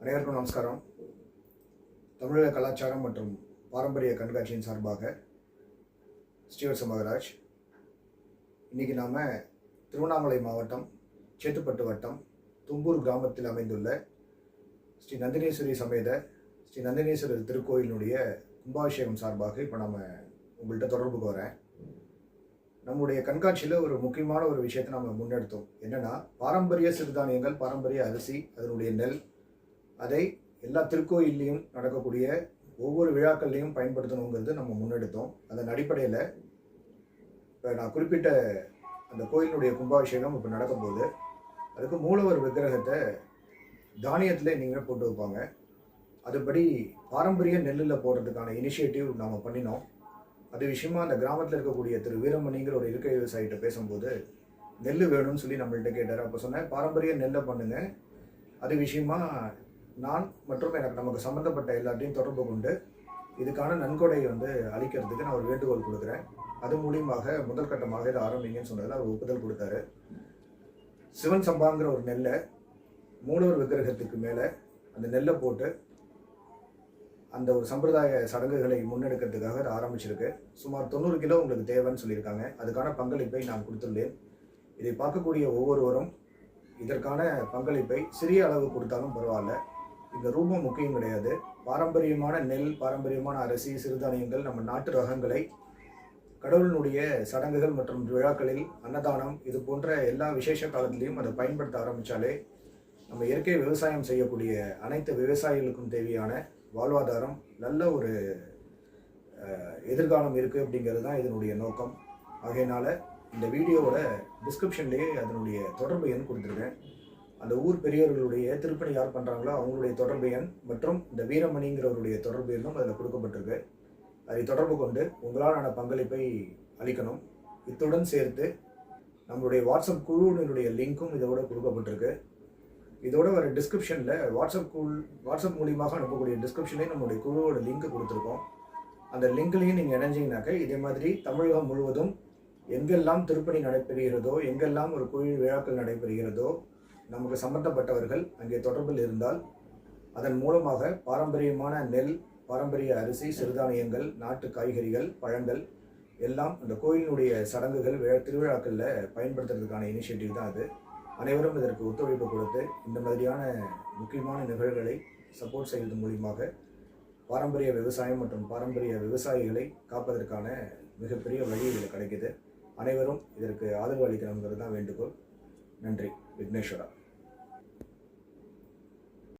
அனைவருக்கும் நமஸ்காரம். தமிழக கலாச்சாரம் மற்றும் பாரம்பரிய கண்காட்சியின் சார்பாக ஸ்ரீவத்ச மகராஜ். இன்றைக்கி நாம் திருவண்ணாமலை மாவட்டம் சேத்துப்பட்டு வட்டம் தும்பூர் கிராமத்தில் அமைந்துள்ள ஸ்ரீ நந்தினேஸ்வரி சமேத ஸ்ரீ நந்தினேஸ்வரர் திருக்கோயிலினுடைய கும்பாபிஷேகம் சார்பாக இப்போ நம்ம உங்கள்கிட்ட தொடர்புக்கு வரேன். நம்முடைய கண்காட்சியில் ஒரு முக்கியமான ஒரு விஷயத்தை நம்ம முன்னெடுத்தோம். என்னென்னா, பாரம்பரிய சிறுதானியங்கள், பாரம்பரிய அரிசி, அதனுடைய நெல், அதை எல்லா திருக்கோயிலையும் நடக்கக்கூடிய ஒவ்வொரு விழாக்கள்லையும் பயன்படுத்தணுங்கிறது நம்ம முன்னெடுத்தோம். அதன் அடிப்படையில் இப்போ நான் குறிப்பிட்ட அந்த கோயிலினுடைய கும்பாபிஷேகம் இப்போ நடக்கும்போது அதுக்கு மூலவர் விக்கிரகத்தை தானியத்தில் நீங்கள் போட்டு வைப்பாங்க. அதுபடி பாரம்பரிய நெல்லில் போடுறதுக்கான இனிஷியேட்டிவ் நாம் பண்ணினோம். அது விஷயமா அந்த கிராமத்தில் இருக்கக்கூடிய திரு வீரமணிங்கிற ஒரு இருக்கை விவசாயிகிட்ட பேசும்போது நெல் வேணும்னு சொல்லி நம்மள்கிட்ட கேட்டார். அப்போ சொன்னேன், பாரம்பரிய நெல்லை பண்ணுங்க. அது விஷயமா நான் மற்றும் நமக்கு சம்மந்தப்பட்ட எல்லாத்தையும் தொடர்பு கொண்டு இதுக்கான நன்கொடை அளிக்கிறதுக்கு நான் ஒரு வேண்டுகோள் கொடுக்குறேன். அது மூலியமாக முதல் கட்டமாக இதை ஆரம்பிங்கன்னு சொன்னதில் அவர் ஒப்புதல் கொடுத்தாரு. சிவன் சம்பாங்கிற ஒரு நெல்லை மூலவர் விக்கிரகத்துக்கு மேலே அந்த நெல்லை போட்டு அந்த ஒரு சம்பிரதாய சடங்குகளை முன்னெடுக்கிறதுக்காக அது ஆரம்பிச்சிருக்கு. சுமார் 90 கிலோ உங்களுக்கு தேவைன்னு சொல்லியிருக்காங்க. அதுக்கான பங்களிப்பை நான் கொடுத்துள்ளேன். இதை பார்க்கக்கூடிய ஒவ்வொருவரும் இதற்கான பங்களிப்பை சிறிய அளவு கொடுத்தாலும் பரவாயில்ல. இந்த ரூபம் முக்கியம் கிடையாது. பாரம்பரியமான நெல், பாரம்பரியமான அரிசி, சிறுதானியங்கள், நம்ம நாட்டு ரகங்களை கடவுளினுடைய சடங்குகள் மற்றும் விழாக்களில் அன்னதானம் இது போன்ற எல்லா விசேஷ காலத்திலையும் அதை பயன்படுத்த ஆரம்பித்தாலே நம்ம இயற்கை விவசாயம் செய்யக்கூடிய அனைத்து விவசாயிகளுக்கும் தேவையான வாழ்வாதாரம், நல்ல ஒரு எதிர்காலம் இருக்குது அப்படிங்கிறது தான் இதனுடைய நோக்கம். ஆகையினால இந்த வீடியோவோட டிஸ்கிரிப்ஷன்லேயே அதனுடைய தொடர்பு எண் கொடுத்துருக்கேன். அந்த ஊர் பெரியவர்களுடைய திருப்பணி யார் பண்ணுறாங்களோ அவங்களுடைய தொடர்பு எண் மற்றும் இந்த வீரமணிங்கிறவருடைய தொடர்பு எண்ணும் அதில் கொடுக்கப்பட்டிருக்கு. அதை தொடர்பு கொண்டு உங்களாலான பங்களிப்பை அளிக்கணும். இத்துடன் சேர்த்து நம்மளுடைய வாட்ஸ்அப் குழுவினுடைய லிங்க்கும் இதோட கொடுக்கப்பட்டிருக்கு. இதோட வர டிஸ்கிரிப்ஷனில் வாட்ஸ்அப் மூலியமாக அனுப்பக்கூடிய டிஸ்கிரிப்ஷன்லேயும் நம்மளுடைய குழுவோட லிங்க் கொடுத்துருக்கோம். அந்த லிங்க்லையும் நீங்கள் இணைஞ்சிங்கனாக்க இதே மாதிரி தமிழகம் முழுவதும் எங்கெல்லாம் திருப்பணி நடைபெறுகிறதோ, எங்கெல்லாம் ஒரு கோயில் விழாக்கள் நடைபெறுகிறதோ, நமக்கு சம்பந்தப்பட்டவர்கள் அங்கே தொடர்பில் இருந்தால் அதன் மூலமாக பாரம்பரியமான நெல், பாரம்பரிய அரிசி, சிறுதானியங்கள், நாட்டு காய்கறிகள், பழங்கள் எல்லாம் அந்த கோயிலினுடைய சடங்குகள், திருவிழாக்களில் பயன்படுத்துறதுக்கான இனிஷியேட்டிவ் தான் அது. அனைவரும் இதற்கு ஒத்துழைப்பு கொடுத்து இந்த மாதிரியான முக்கியமான நிகழ்வுகளை சப்போர்ட் செய்வது மூலியமாக பாரம்பரிய விவசாயம் மற்றும் பாரம்பரிய விவசாயிகளை காப்பதற்கான மிகப்பெரிய வழி இதில் கிடைக்கிது. அனைவரும் இதற்கு ஆதரவு அளிக்கணுங்கிறது தான் வேண்டுகோள். நன்றி. விக்னேஸ்வரா.